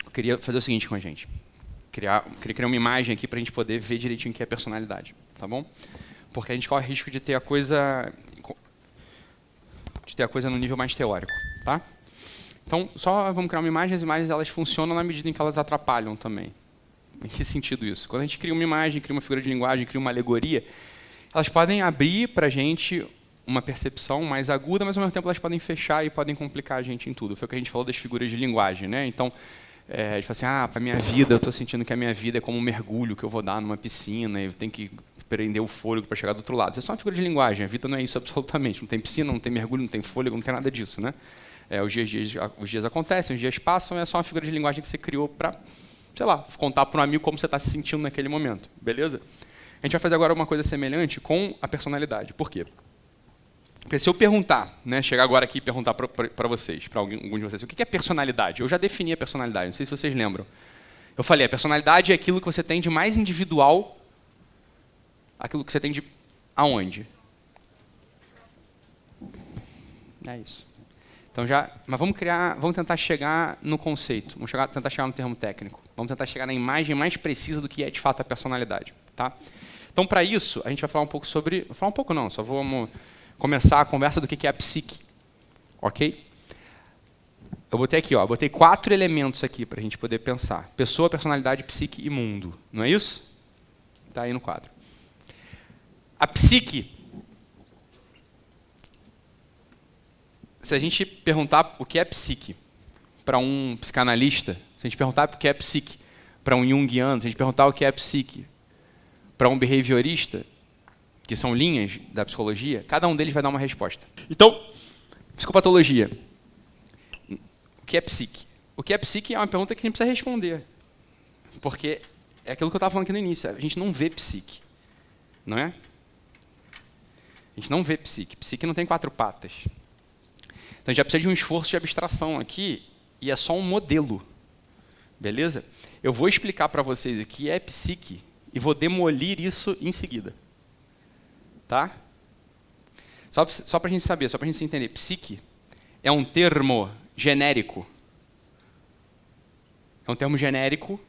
Eu queria fazer o seguinte com a gente. Queria criar uma imagem aqui para a gente poder ver direitinho o que é personalidade, tá bom? Porque a gente corre o risco de ter a coisa no nível mais teórico, tá? Então, só vamos criar uma imagem. As imagens elas funcionam na medida em que elas atrapalham também. Em que sentido isso? Quando a gente cria uma imagem, cria uma figura de linguagem, cria uma alegoria, elas podem abrir para a gente uma percepção mais aguda, mas ao mesmo tempo elas podem fechar e podem complicar a gente em tudo. Foi o que a gente falou das figuras de linguagem, né? Então, a gente fala assim, para a minha vida, eu estou sentindo que a minha vida é como um mergulho que eu vou dar numa piscina e eu tenho que prender o fôlego para chegar do outro lado. Isso é só uma figura de linguagem, a vida não é isso absolutamente. Não tem piscina, não tem mergulho, não tem fôlego, não tem nada disso, né? Os dias acontecem, os dias passam, é só uma figura de linguagem que você criou para, sei lá, contar para um amigo como você está se sentindo naquele momento, beleza? A gente vai fazer agora uma coisa semelhante com a personalidade. Por quê? Porque se eu perguntar, né, chegar agora aqui e perguntar para vocês, para algum de vocês, o que é personalidade? Eu já defini a personalidade, não sei se vocês lembram. Eu falei, a personalidade é aquilo que você tem de mais individual, aquilo que você tem de aonde? É isso. Então mas vamos tentar chegar no conceito, tentar chegar no termo técnico. Vamos tentar chegar na imagem mais precisa do que é de fato a personalidade, tá? Então, para isso, a gente vai falar um pouco sobre... Falar um pouco não, só vamos começar a conversa do que é a psique. Ok? Eu botei aqui, botei 4 elementos aqui para a gente poder pensar. Pessoa, personalidade, psique e mundo. Não é isso? Está aí no quadro. A psique... Se a gente perguntar o que é psique para um psicanalista, se a gente perguntar o que é psique para um junguiano, se a gente perguntar o que é psique para um behaviorista, que são linhas da psicologia, cada um deles vai dar uma resposta. Então, psicopatologia. O que é psique? O que é psique é uma pergunta que a gente precisa responder. Porque é aquilo que eu estava falando aqui no início. A gente não vê psique. Não é? A gente não vê psique. Psique não tem 4 patas. Então, a gente já precisa de um esforço de abstração aqui, e é só um modelo. Beleza? Eu vou explicar para vocês o que é psique e vou demolir isso em seguida. Tá? Só para a gente saber, só para a gente entender. Psique é um termo genérico. É um termo genérico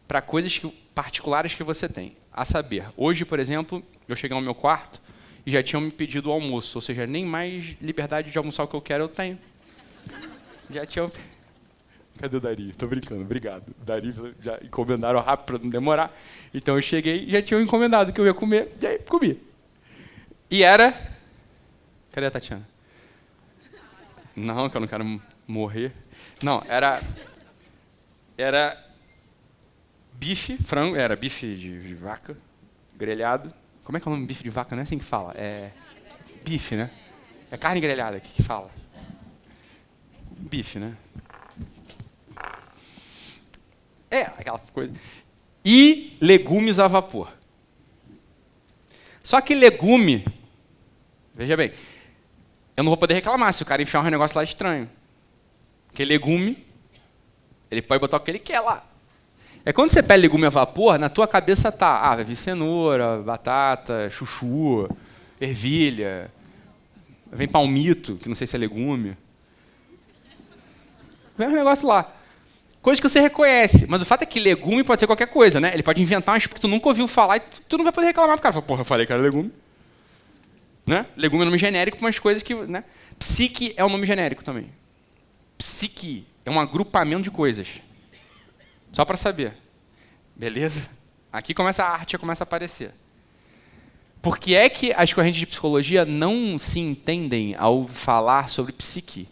para coisas particulares que você tem. A saber, hoje, por exemplo, eu cheguei ao meu quarto e já tinham me pedido o almoço, ou seja, nem mais liberdade de almoçar o que eu quero eu tenho. Já tinham... Cadê o Dari? Estou brincando, obrigado. O Dari já encomendaram rápido para não demorar. Então eu cheguei e já tinham encomendado que eu ia comer, e aí comi. E era... Cadê a Tatiana? Não, que eu não quero morrer. Não, era bife, frango, era bife de vaca, grelhado. Como é que é o nome? Bife de vaca? Não é assim que fala. É bife, né? É carne grelhada que fala. Bife, né? É, aquela coisa. E legumes a vapor. Só que legume... Veja bem, eu não vou poder reclamar se o cara enfiar um negócio lá estranho. Porque legume, ele pode botar o que ele quer lá. É quando você pede legume a vapor, na tua cabeça tá, vai vir cenoura, batata, chuchu, ervilha, vem palmito, que não sei se é legume. Vem um negócio lá. Coisa que você reconhece. Mas o fato é que legume pode ser qualquer coisa, né? Ele pode inventar umas que tu nunca ouviu falar e tu não vai poder reclamar pro cara. Fala, porra, eu falei que era legume. Né? Legume é nome genérico para umas coisas que... Né? Psique é um nome genérico também. Psique é um agrupamento de coisas. Só para saber. Beleza? Aqui começa a arte, começa a aparecer. Por que é que as correntes de psicologia não se entendem ao falar sobre psique?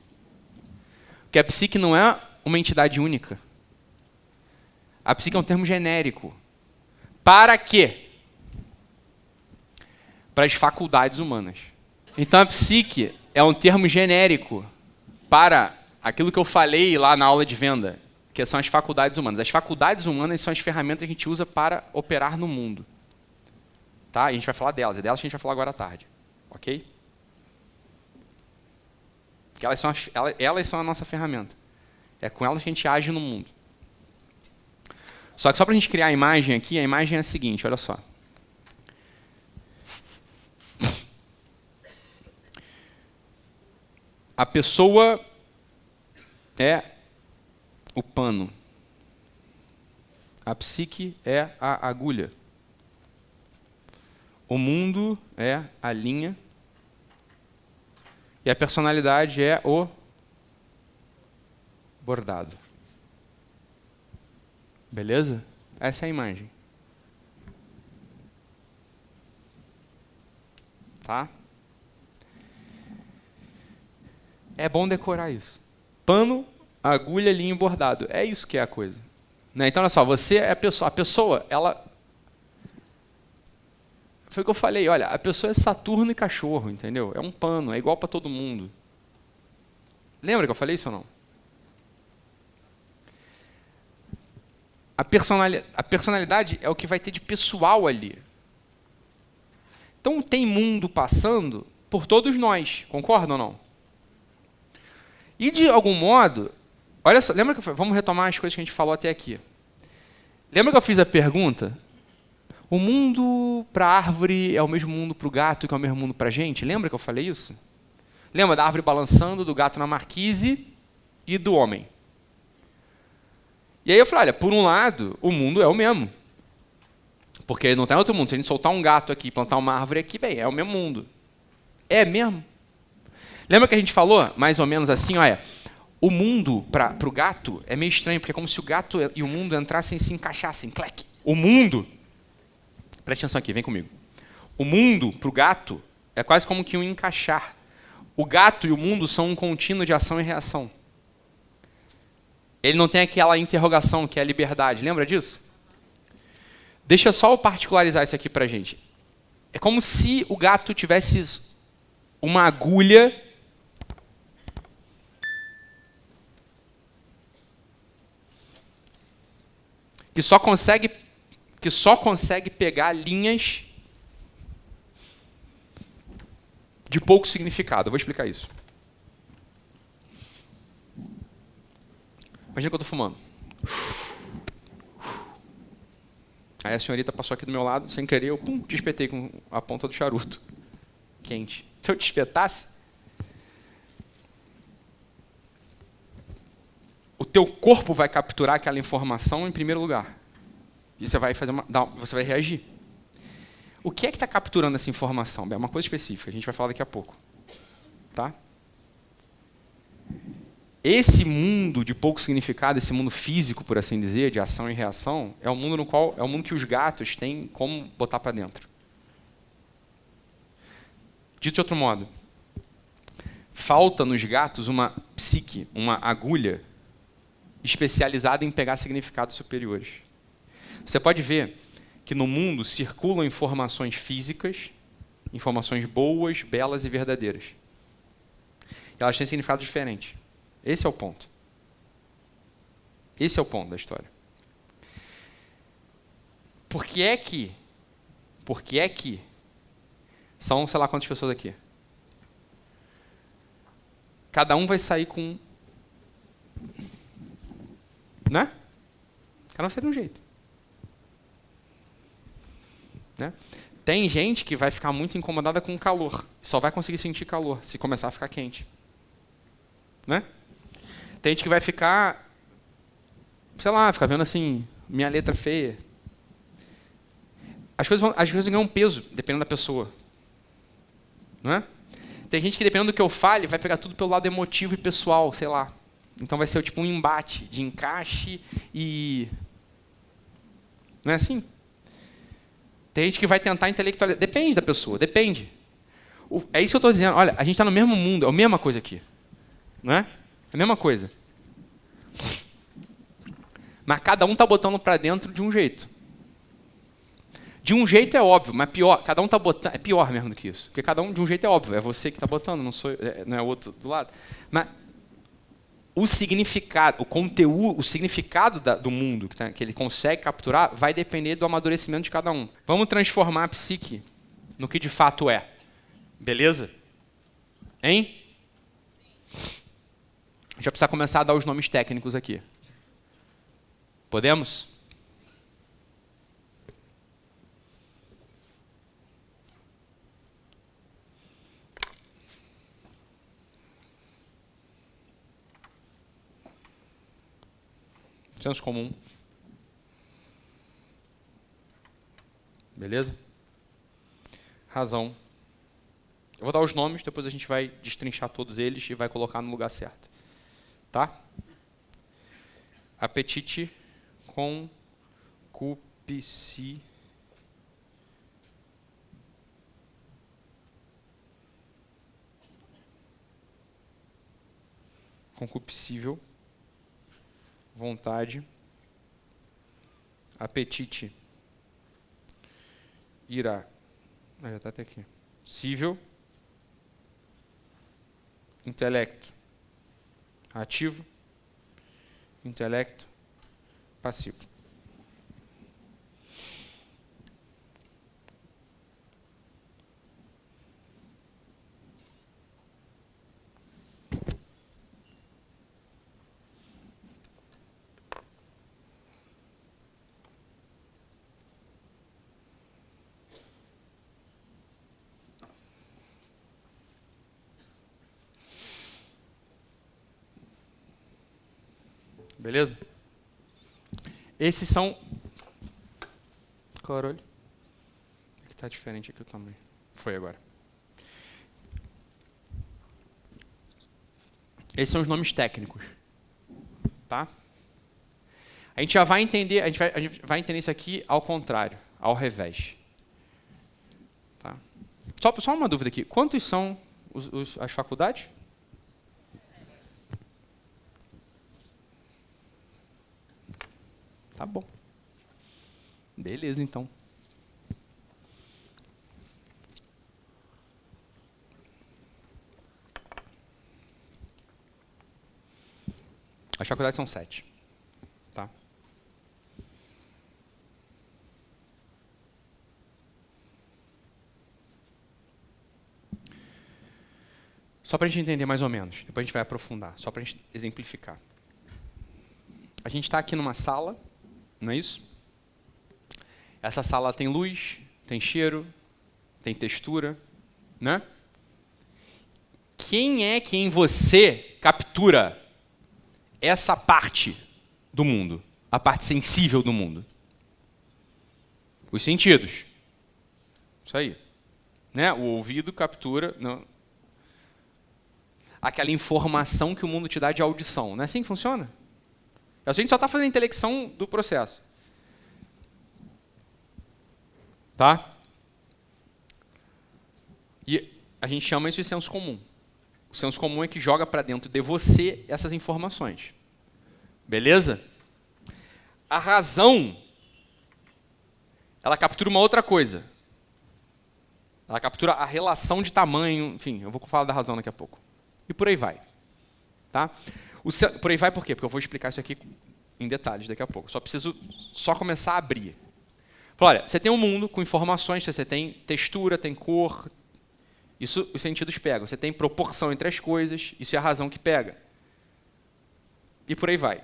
Porque a psique não é uma entidade única. A psique é um termo genérico. Para quê? Para as faculdades humanas. Então a psique é um termo genérico para aquilo que eu falei lá na aula de venda, que são as faculdades humanas. As faculdades humanas são as ferramentas que a gente usa para operar no mundo. Tá? E a gente vai falar delas. É delas que a gente vai falar agora à tarde. Ok? Porque elas são a nossa ferramenta. É com elas que a gente age no mundo. Só que só para a gente criar a imagem aqui, a imagem é a seguinte, olha só. A pessoa é o pano. A psique é a agulha. O mundo é a linha. E a personalidade é o bordado. Beleza? Essa é a imagem. Tá? É bom decorar isso. Pano, agulha, linha e bordado. É isso que é a coisa. Né? Então, olha só, você é a pessoa. A pessoa, ela... Foi o que eu falei, olha, a pessoa é Saturno e cachorro, entendeu? É um pano, é igual para todo mundo. Lembra que eu falei isso ou não? A personalidade é o que vai ter de pessoal ali. Então tem mundo passando por todos nós, concordam ou não? E de algum modo, olha só, lembra que vamos retomar as coisas que a gente falou até aqui. Lembra que eu fiz a pergunta? O mundo para a árvore é o mesmo mundo para o gato que é o mesmo mundo para a gente? Lembra que eu falei isso? Lembra da árvore balançando, do gato na marquise e do homem? E aí eu falei, olha, por um lado, o mundo é o mesmo. Porque não tem outro mundo. Se a gente soltar um gato aqui e plantar uma árvore aqui, bem, é o mesmo mundo. É mesmo? Lembra que a gente falou, mais ou menos assim, olha, o mundo para o gato é meio estranho, porque é como se o gato e o mundo entrassem e se encaixassem. Clec. O mundo, preste atenção aqui, vem comigo. O mundo para o gato é quase como que um encaixar. O gato e o mundo são um contínuo de ação e reação. Ele não tem aquela interrogação que é a liberdade. Lembra disso? Deixa só eu particularizar isso aqui para a gente. É como se o gato tivesse uma agulha que só consegue pegar linhas de pouco significado. Eu vou explicar isso. Imagina que eu estou fumando. Aí a senhorita passou aqui do meu lado, sem querer, eu te espetei com a ponta do charuto. Quente. Se eu te espetasse, o teu corpo vai capturar aquela informação em primeiro lugar. E você vai você vai reagir. O que é que está capturando essa informação? É uma coisa específica, a gente vai falar daqui a pouco. Tá? Esse mundo de pouco significado, esse mundo físico, por assim dizer, de ação e reação, é o mundo no qual é o mundo que os gatos têm como botar para dentro. Dito de outro modo, falta nos gatos uma psique, uma agulha especializada em pegar significados superiores. Você pode ver que no mundo circulam informações físicas, informações boas, belas e verdadeiras. E elas têm significados diferentes. Esse é o ponto. Esse é o ponto da história. Por que é que são, sei lá quantas pessoas aqui? Cada um vai sair com... Né? Cada um sai de um jeito. Né? Tem gente que vai ficar muito incomodada com o calor. Só vai conseguir sentir calor se começar a ficar quente. Né? Tem gente que vai ficar, sei lá, ficar vendo assim, minha letra feia. As coisas ganham peso, dependendo da pessoa. Não é? Tem gente que, dependendo do que eu fale, vai pegar tudo pelo lado emotivo e pessoal, sei lá. Então vai ser tipo um embate de encaixe e... Não é assim? Tem gente que vai tentar intelectualizar. Depende da pessoa, depende. É isso que eu estou dizendo. Olha, a gente está no mesmo mundo, é a mesma coisa aqui. Não é? É a mesma coisa. Mas cada um está botando para dentro de um jeito. De um jeito é óbvio, mas pior, cada um está botando, é pior mesmo do que isso. Porque cada um de um jeito é óbvio, é você que está botando, não é o outro do lado. Mas o significado, o conteúdo, o significado do mundo que ele consegue capturar vai depender do amadurecimento de cada um. Vamos transformar a psique no que de fato é. Beleza? Hein? A gente vai precisar começar a dar os nomes técnicos aqui. Podemos? Senso comum. Beleza? Razão. Eu vou dar os nomes, depois a gente vai destrinchar todos eles e vai colocar no lugar certo. Tá? Apetite, concupiscível. Concupiscível, vontade, apetite, ira, já está até aqui, cível, intelecto, ativo, intelecto, passivo. Beleza? Esses são... Caralho. É que tá diferente aqui o tamanho. Foi agora. Esses são os nomes técnicos. Tá? A gente já vai entender, a gente vai entender isso aqui ao contrário, ao revés. Tá? Só uma dúvida aqui. Quantos são as faculdades? Tá bom. Beleza, então. As faculdades são 7. Tá? Só para a gente entender mais ou menos. Depois a gente vai aprofundar. Só para a gente exemplificar. A gente está aqui numa sala, não é isso? Essa sala tem luz, tem cheiro, tem textura, né? Quem é que em você captura essa parte do mundo, a parte sensível do mundo? Os sentidos. Isso aí. Né? O ouvido captura aquela informação que o mundo te dá de audição. Não é assim que funciona? A gente só está fazendo a intelecção do processo. Tá? E a gente chama isso de senso comum. O senso comum é que joga para dentro de você essas informações. Beleza? A razão, ela captura uma outra coisa. Ela captura a relação de tamanho, enfim, eu vou falar da razão daqui a pouco. E por aí vai. Tá? Por aí vai por quê? Porque eu vou explicar isso aqui em detalhes daqui a pouco. Só preciso começar a abrir. Olha, você tem um mundo com informações, você tem textura, tem cor, isso os sentidos pegam. Você tem proporção entre as coisas, isso é a razão que pega. E por aí vai.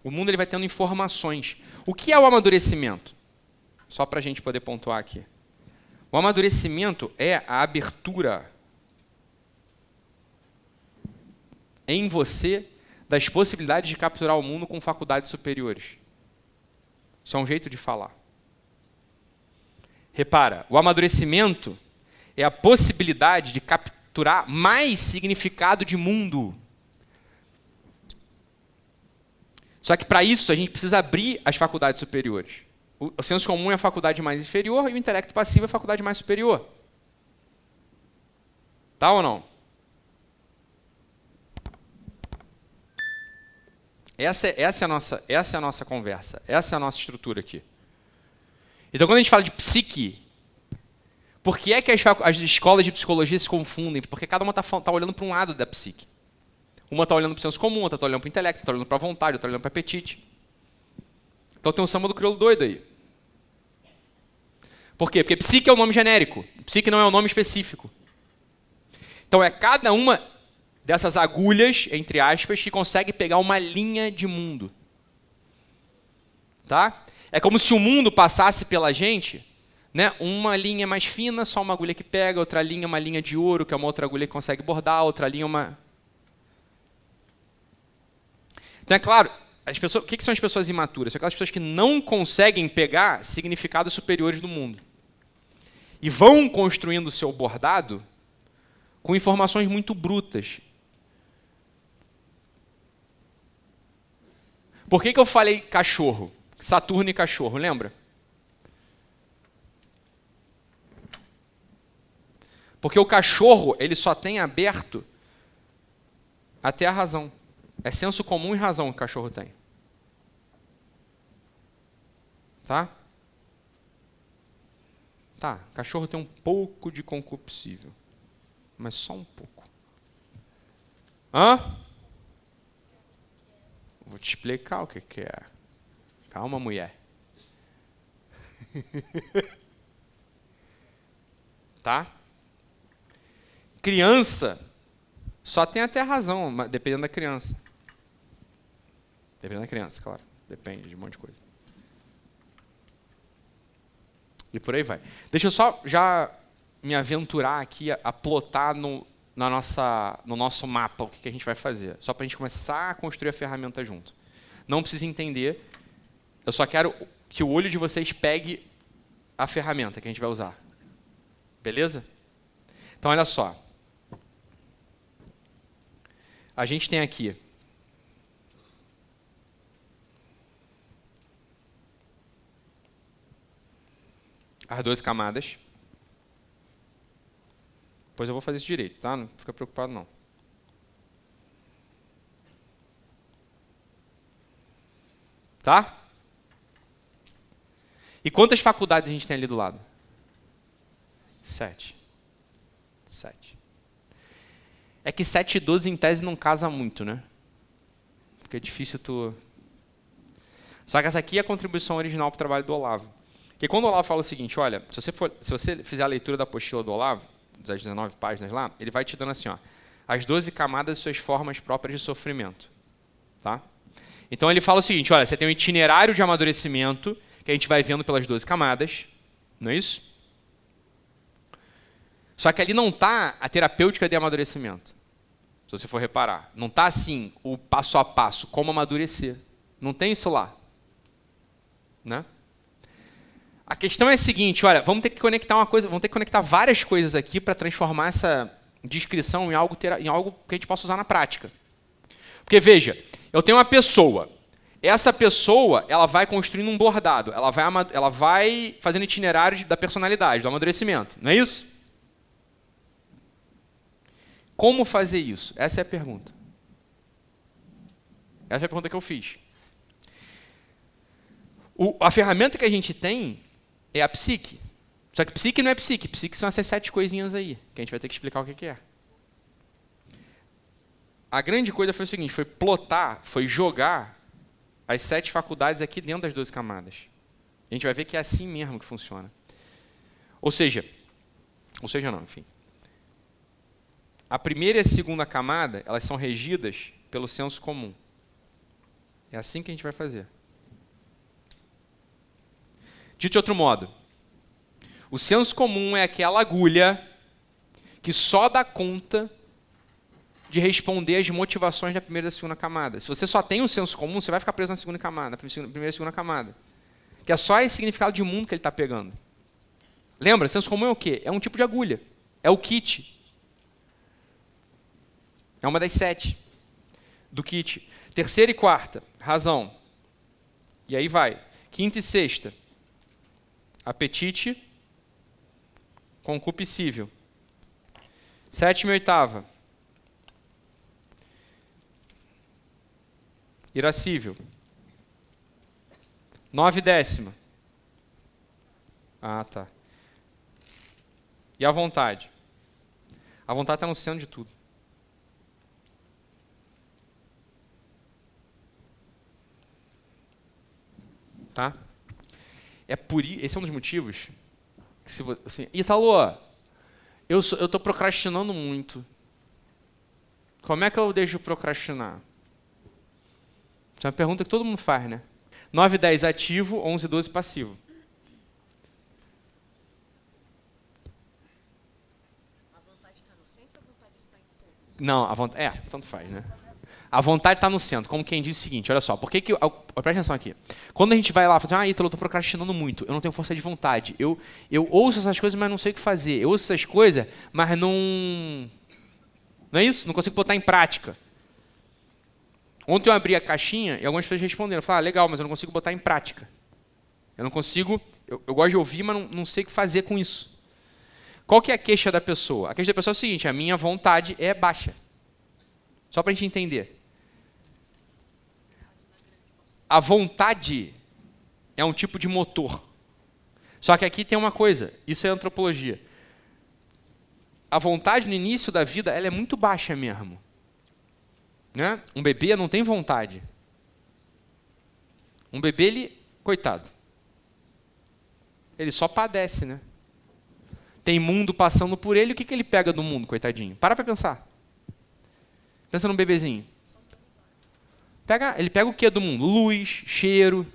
O mundo ele vai tendo informações. O que é o amadurecimento? Só para a gente poder pontuar aqui. O amadurecimento é a abertura em você das possibilidades de capturar o mundo com faculdades superiores. Isso é um jeito de falar. Repara, o amadurecimento é a possibilidade de capturar mais significado de mundo. Só que para isso a gente precisa abrir as faculdades superiores. O senso comum é a faculdade mais inferior e o intelecto passivo é a faculdade mais superior. Tá ou não? Essa é a nossa conversa, essa é a nossa estrutura aqui. Então, quando a gente fala de psique, por que é que as escolas de psicologia se confundem? Porque cada uma está olhando para um lado da psique. Uma está olhando para o senso comum, outra está olhando para o intelecto, está olhando para a vontade, outra está olhando para o apetite. Então tem um samba do crioulo doido aí. Por quê? Porque psique é um nome genérico, psique não é um nome específico. Então é cada uma dessas agulhas, entre aspas, que consegue pegar uma linha de mundo. Tá? É como se o mundo passasse pela gente, né? Uma linha mais fina, só uma agulha que pega, outra linha, uma linha de ouro, que é uma outra agulha que consegue bordar, outra linha, uma... Então é claro, O que são as pessoas imaturas? São aquelas pessoas que não conseguem pegar significados superiores do mundo. E vão construindo o seu bordado com informações muito brutas. Por que eu falei cachorro? Saturno e cachorro, lembra? Porque o cachorro, ele só tem aberto até a razão. É senso comum e razão que o cachorro tem. Tá? Tá, o cachorro tem um pouco de concupiscível. Mas só um pouco. Hã? Vou te explicar o que é. Calma, mulher. Tá? Criança só tem até a razão, dependendo da criança. Dependendo da criança, claro. Depende de um monte de coisa. E por aí vai. Deixa eu só já me aventurar aqui a plotar no nosso mapa o que a gente vai fazer. Só para a gente começar a construir a ferramenta junto. Não precisa entender. Eu só quero que o olho de vocês pegue a ferramenta que a gente vai usar. Beleza? Então, olha só. A gente tem aqui as 12 camadas. Depois eu vou fazer isso direito, tá? Não fica preocupado, não. Tá? E quantas faculdades a gente tem ali do lado? 7. É que 7 e 12 em tese não casa muito, né? Porque é difícil tu... Só que essa aqui é a contribuição original para o trabalho do Olavo. Porque quando o Olavo fala o seguinte, olha, se você fizer a leitura da apostila do Olavo, das 19 páginas lá, ele vai te dando assim, ó, as 12 camadas e suas formas próprias de sofrimento. Tá? Então ele fala o seguinte, olha, você tem um itinerário de amadurecimento que a gente vai vendo pelas 12 camadas, não é isso? Só que ali não está a terapêutica de amadurecimento. Se você for reparar. Não está assim, o passo a passo, como amadurecer. Não tem isso lá. Né? A questão é a seguinte, olha, vamos ter que conectar várias coisas aqui para transformar essa descrição em algo que a gente possa usar na prática. Porque, veja, eu tenho uma pessoa. Essa pessoa, ela vai construindo um bordado. Ela vai fazendo itinerários da personalidade, do amadurecimento. Não é isso? Como fazer isso? Essa é a pergunta. Essa é a pergunta que eu fiz. A ferramenta que a gente tem é a psique. Só que psique não é psique. Psique são essas 7 coisinhas aí, que a gente vai ter que explicar o que é. A grande coisa foi o seguinte, foi plotar, foi jogar as 7 faculdades aqui dentro das 12 camadas. A gente vai ver que é assim mesmo que funciona. Ou seja não, enfim. A primeira e a segunda camada, elas são regidas pelo senso comum. É assim que a gente vai fazer. Dito de outro modo, o senso comum é aquela agulha que só dá conta de responder às motivações da primeira e da segunda camada. Se você só tem um senso comum, você vai ficar preso na segunda camada, na primeira e segunda camada. Que é só esse significado de mundo que ele está pegando. Lembra, senso comum é o quê? É um tipo de agulha. É o kit. É uma das 7 do kit. Terceira e quarta, razão. E aí vai. Quinta e sexta, apetite, concupiscível. Sétima e oitava, irascível. 9 e décima. Ah, tá. E a vontade? A vontade está no centro de tudo. Tá? Esse é um dos motivos que se você, assim, Ítalo, eu estou procrastinando muito. Como é que eu deixo procrastinar? Isso é uma pergunta que todo mundo faz, né? 9 e 10 ativo, 11 e 12 passivo. A vontade está no centro ou a vontade está em todo? Não, tanto faz, né? A vontade está no centro, como quem diz o seguinte, olha só, presta atenção aqui. Quando a gente vai lá e fala assim, Ítalo, eu estou procrastinando muito, eu não tenho força de vontade, eu ouço essas coisas, mas não sei o que fazer, eu ouço essas coisas, mas não é isso? Não consigo botar em prática. Ontem eu abri a caixinha e algumas pessoas responderam, falaram, legal, mas eu não consigo botar em prática. Eu não consigo, eu gosto de ouvir, mas não sei o que fazer com isso. Qual que é a queixa da pessoa? A queixa da pessoa é o seguinte, a minha vontade é baixa. Só para a gente entender. A vontade é um tipo de motor. Só que aqui tem uma coisa, isso é antropologia. A vontade no início da vida, ela é muito baixa mesmo. Né? Um bebê não tem vontade. Um bebê, ele, coitado, ele só padece, né? Tem mundo passando por ele, o que ele pega do mundo, coitadinho? Para pensar. Pensa num bebezinho. Ele pega o que do mundo? Luz, cheiro.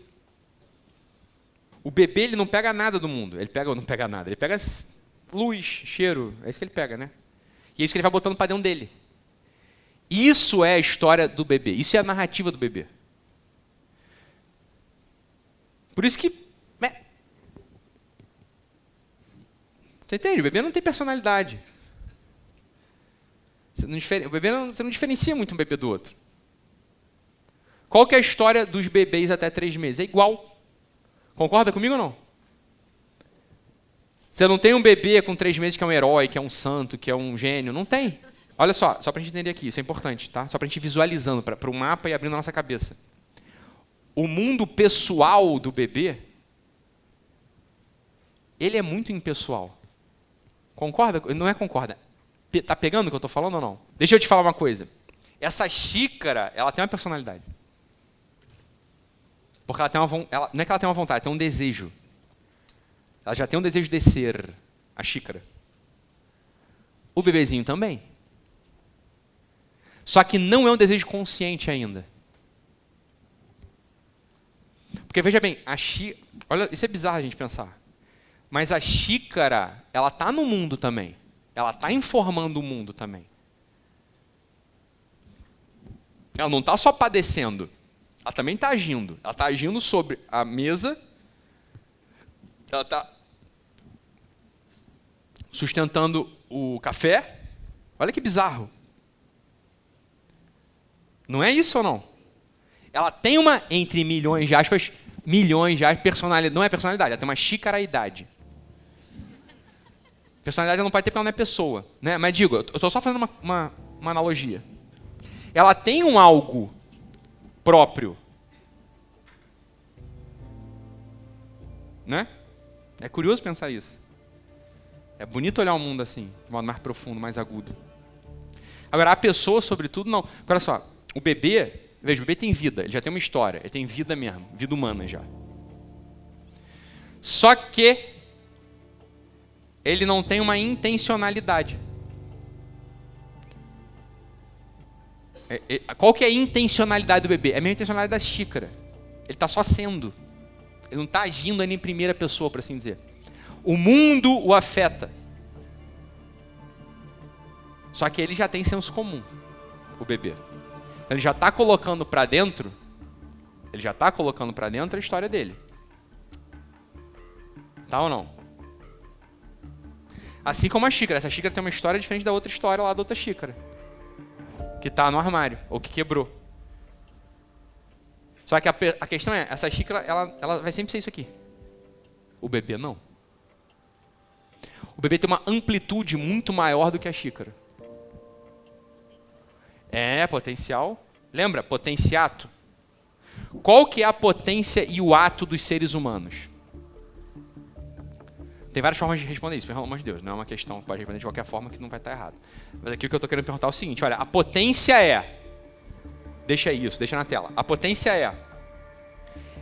O bebê, ele não pega nada do mundo. Ele pega luz, cheiro. É isso que ele pega, né? E é isso que ele vai botando para dentro dele. Isso é a história do bebê. Isso é a narrativa do bebê. Por isso que... Você entende? O bebê não tem personalidade. Você não diferencia muito um bebê do outro. Qual que é a história dos bebês até 3 meses? É igual. Concorda comigo ou não? Você não tem um bebê com 3 meses que é um herói, que é um santo, que é um gênio. Não tem. Olha só para a gente entender aqui, isso é importante, tá? Só para a gente ir visualizando, para o mapa e abrindo a nossa cabeça. O mundo pessoal do bebê, ele é muito impessoal. Concorda? Não é concorda. Tá pegando o que eu estou falando ou não? Deixa eu te falar uma coisa. Essa xícara, ela tem uma personalidade. Porque ela tem não é que ela tem uma vontade, ela tem um desejo. Ela já tem um desejo de ser, a xícara. O bebezinho também. Só que não é um desejo consciente ainda. Porque veja bem, olha, isso é bizarro a gente pensar. Mas a xícara, ela está no mundo também. Ela está informando o mundo também. Ela não está só padecendo. Ela também está agindo. Ela está agindo sobre a mesa. Ela está sustentando o café. Olha que bizarro. Não é isso ou não? Ela tem uma, entre milhões de aspas, personalidade. Não é personalidade, ela tem uma xicaraidade. Personalidade ela não pode ter porque ela não é pessoa. Né? Mas digo, eu estou só fazendo uma analogia. Ela tem um algo próprio. Né? É curioso pensar isso. É bonito olhar o mundo assim, de modo mais profundo, mais agudo. Agora, a pessoa, sobretudo, não. Olha só, o bebê, veja, o bebê tem vida, ele já tem uma história, ele tem vida mesmo, vida humana já. Só que ele não tem uma intencionalidade. Qual que é a intencionalidade do bebê? É a mesma intencionalidade da xícara. Ele está só sendo. Ele não está agindo ainda em primeira pessoa, por assim dizer. O mundo o afeta. Só que ele já tem senso comum, o bebê. Então, ele já está colocando para dentro, a história dele. Tá ou não? Assim como a xícara. Essa xícara tem uma história diferente da outra história lá da outra xícara. Que está no armário, ou que quebrou. Só que a questão é, essa xícara, ela vai sempre ser isso aqui. O bebê não. O bebê tem uma amplitude muito maior do que a xícara. É, potencial. Lembra? Potenciato. Qual que é a potência e o ato dos seres humanos? Tem várias formas de responder isso, pelo amor de Deus. Não é uma questão, pode responder de qualquer forma que não vai estar errado. Mas aqui o que eu estou querendo perguntar é o seguinte, olha, a potência é... Deixa isso, deixa na tela. A potência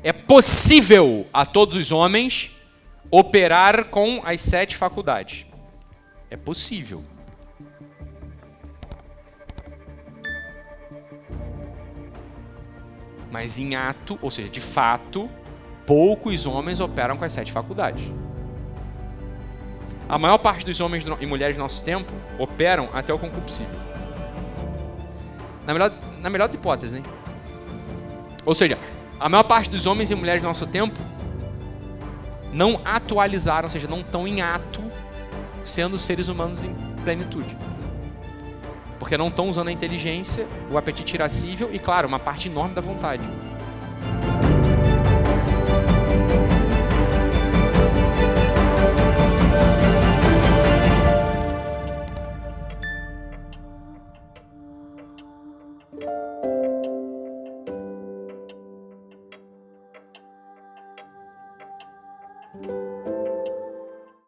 é possível a todos os homens operar com as 7 faculdades. É possível. Mas em ato, ou seja, de fato, poucos homens operam com as 7 faculdades. A maior parte dos homens e mulheres do nosso tempo operam até o concupiscível. Na verdade, na melhor das hipóteses, hein? Ou seja, a maior parte dos homens e mulheres do nosso tempo não atualizaram, ou seja, não estão em ato sendo seres humanos em plenitude. Porque não estão usando a inteligência, o apetite irascível e, claro, uma parte enorme da vontade.